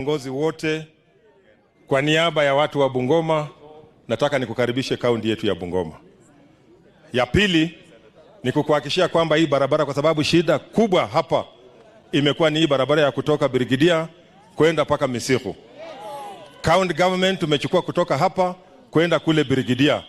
Viongozi wote, kwa niaba ya watu wa Bungoma, nataka nikukaribishe kaunti yetu ya Bungoma. Ya pili ni kukuhakikishia kwamba hii barabara, kwa sababu shida kubwa hapa imekuwa ni hii barabara ya kutoka Birigidia kwenda paka Misiku. County government tumechukua kutoka hapa kwenda kule Birigidia,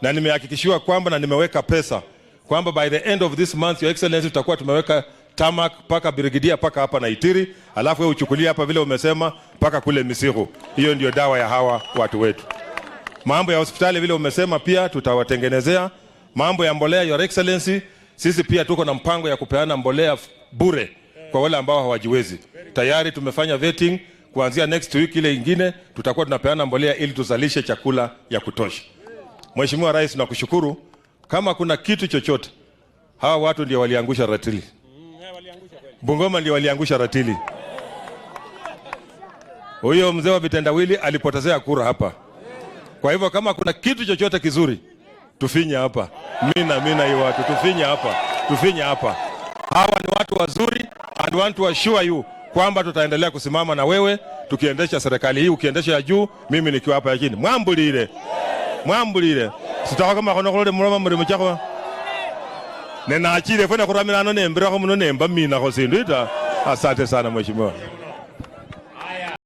na nimehakikishiwa kwamba na nimeweka pesa kwamba by the end of this month, your excellency, tutakuwa tumeweka tamak paka Birigidia paka hapa na Itiri, alafu wewe uchukulie hapa vile umesema paka kule Misiku. Hiyo ndio dawa ya hawa watu wetu. Mambo ya hospitali vile umesema pia tutawatengenezea. Mambo ya mbolea, your excellency, sisi pia tuko na mpango ya kupeana mbolea bure kwa wale ambao hawajiwezi. Tayari tumefanya vetting, kuanzia next week ile ingine tutakuwa tunapeana mbolea ili tuzalishe chakula ya kutosha. Mheshimiwa Rais, nakushukuru. Kama kuna kitu chochote, hawa watu ndio waliangusha ratili. Bungoma ndio waliangusha ratili. Huyo mzee wa vitendawili alipotezea kura hapa. Kwa hivyo kama kuna kitu chochote kizuri, tufinya hapa. Mina hiyo watu, tufinya hapa. Hawa ni watu wazuri, and want to assure you kwamba tutaendelea kusimama na wewe tukiendesha serikali hii, ukiendesha ya juu, mimi nikiwa hapa ya chini. Mwambulire. Sitawa kama kono kolode murama muri mchako. Nena achire fena kuramira no nembera ko muno nemba mina ko sindu ita. Asante sana mheshimiwa.